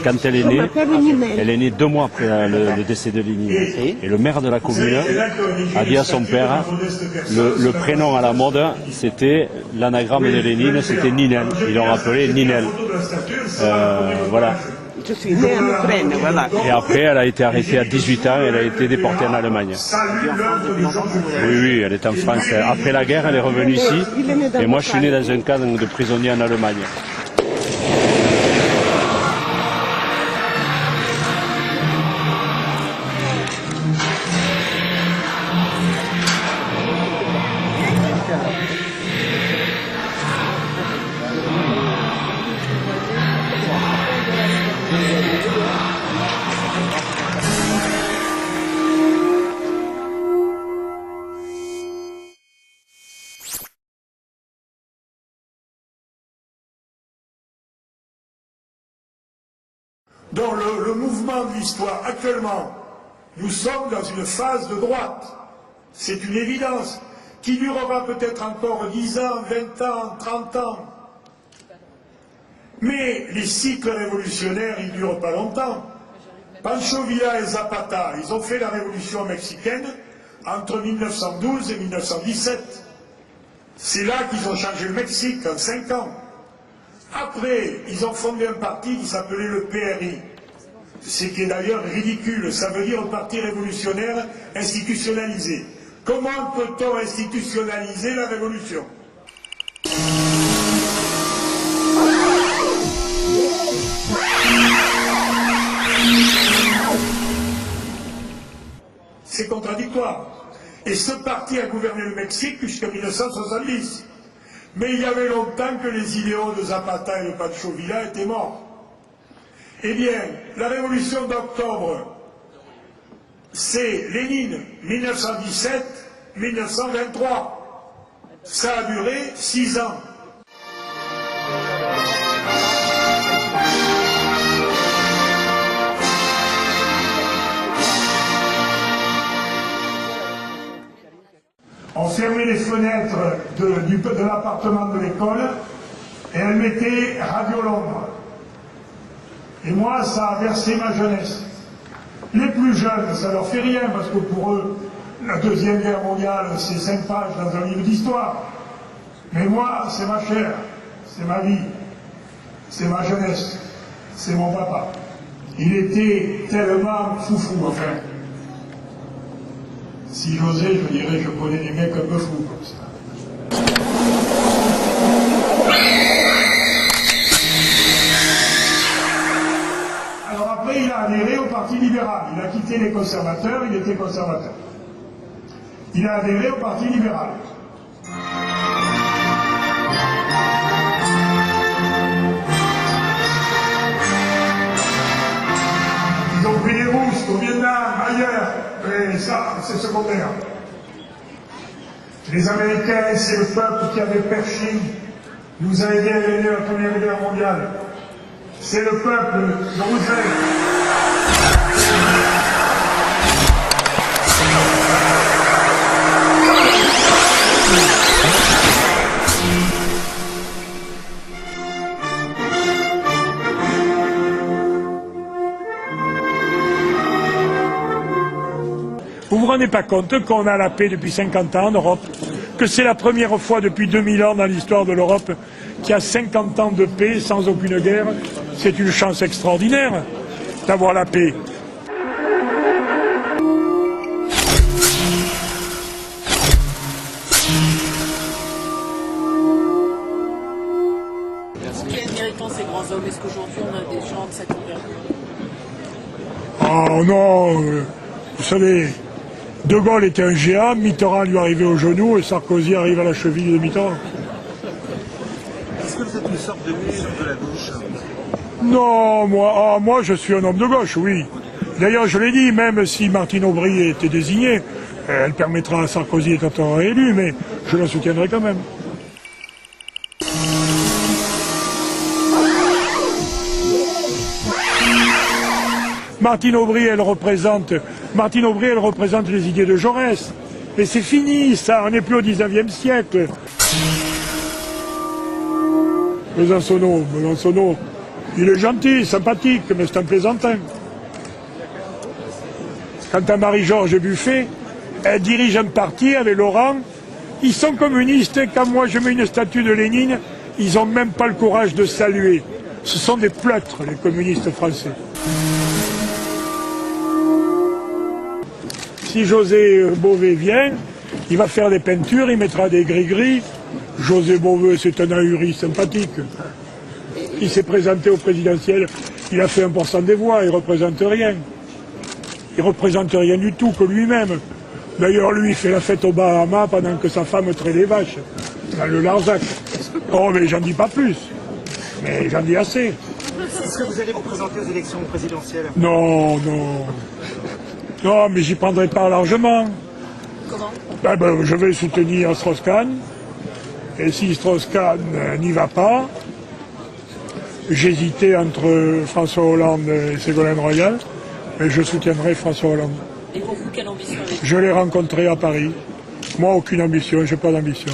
Quand elle est née 2 mois après le décès de Lénine. Et le maire de la commune a dit à son père, le prénom à la mode, c'était l'anagramme de Lénine, c'était Ninel. Ils l'ont appelé Ninel. Voilà. Je suis née en Ukraine, voilà. Et après, elle a été arrêtée à 18 ans et elle a été déportée en Allemagne. Oui, elle est en France. Après la guerre, elle est revenue ici. Et moi, je suis né dans un camp de prisonniers en Allemagne. Dans le mouvement de l'histoire, actuellement, nous sommes dans une phase de droite. C'est une évidence, qui durera peut-être encore 10 ans, 20 ans, 30 ans. Mais les cycles révolutionnaires, ils ne durent pas longtemps. Pancho Villa et Zapata, ils ont fait la révolution mexicaine entre 1912 et 1917. C'est là qu'ils ont changé le Mexique, en 5 ans. Après, ils ont fondé un parti qui s'appelait le PRI, ce qui est d'ailleurs ridicule, ça veut dire un parti révolutionnaire institutionnalisé. Comment peut-on institutionnaliser la révolution? C'est contradictoire. Et ce parti a gouverné le Mexique jusqu'en 1970. Mais il y avait longtemps que les idéaux de Zapata et de Pancho Villa étaient morts. Eh bien, la révolution d'octobre, c'est Lénine, 1917-1923. Ça a duré 6 ans. On fermait les fenêtres de l'appartement de l'école et elle mettait Radio Londres. Et moi, ça a versé ma jeunesse. Les plus jeunes, ça leur fait rien, parce que pour eux, la Deuxième Guerre mondiale, c'est 5 pages dans un livre d'histoire. Mais moi, c'est ma chair, c'est ma vie, c'est ma jeunesse, c'est mon papa. Il était tellement foufou, enfin. Si j'osais, je dirais, je connais des mecs un peu fous comme ça. Alors après, il a adhéré au Parti libéral. Il a quitté les conservateurs, il était conservateur. Il a adhéré au Parti libéral. Ils ont pris des rousses au Vietnam, ailleurs. Et ça, c'est secondaire. Les Américains, c'est le peuple qui avait perché, nous a aidés à gagner la Première Guerre mondiale. C'est le peuple de Roosevelt. Vous vous rendez pas compte qu'on a la paix depuis 50 ans en Europe, que c'est la première fois depuis 2000 ans dans l'histoire de l'Europe qu'il y a 50 ans de paix sans aucune guerre. C'est une chance extraordinaire d'avoir la paix. Qui admire-t-on ces grands hommes? Est-ce qu'aujourd'hui on a des gens de cette envergure? Oh non, vous savez, De Gaulle était un géant, Mitterrand lui arrivait au genou et Sarkozy arrive à la cheville de Mitterrand. Est-ce que vous êtes une sorte de mur de la gauche? Non, moi je suis un homme de gauche, oui. D'ailleurs, je l'ai dit, même si Martine Aubry était désignée, Elle permettra à Sarkozy d'être réélu, mais je la soutiendrai quand même. Martine Aubry, elle représente les idées de Jaurès. Mais c'est fini, ça, on n'est plus au 19e siècle. Besançonneau, il est gentil, sympathique, mais c'est un plaisantin. Quant à Marie-Georges Buffet, elle dirige un parti avec Laurent. Ils sont communistes et quand moi je mets une statue de Lénine, ils n'ont même pas le courage de saluer. Ce sont des pleutres, les communistes français. Si José Bové vient, il va faire des peintures, il mettra des gris-gris. José Bové, c'est un ahuri sympathique. Il s'est présenté au présidentiel, il a fait 1% des voix, il ne représente rien. Il ne représente rien du tout que lui-même. D'ailleurs, lui, il fait la fête au Bahamas pendant que sa femme traite les vaches, dans le Larzac. Oh, mais j'en dis pas plus. Mais j'en dis assez. Est-ce que vous allez vous présenter aux élections présidentielles? Non, mais j'y prendrai part largement. Comment? Je vais soutenir Strauss-Kahn. Et si Strauss-Kahn n'y va pas, j'hésitais entre François Hollande et Ségolène Royal, mais je soutiendrai François Hollande. Et pour vous, quelle ambition avez-vous? Je l'ai rencontré à Paris. Moi, aucune ambition, j'ai pas d'ambition.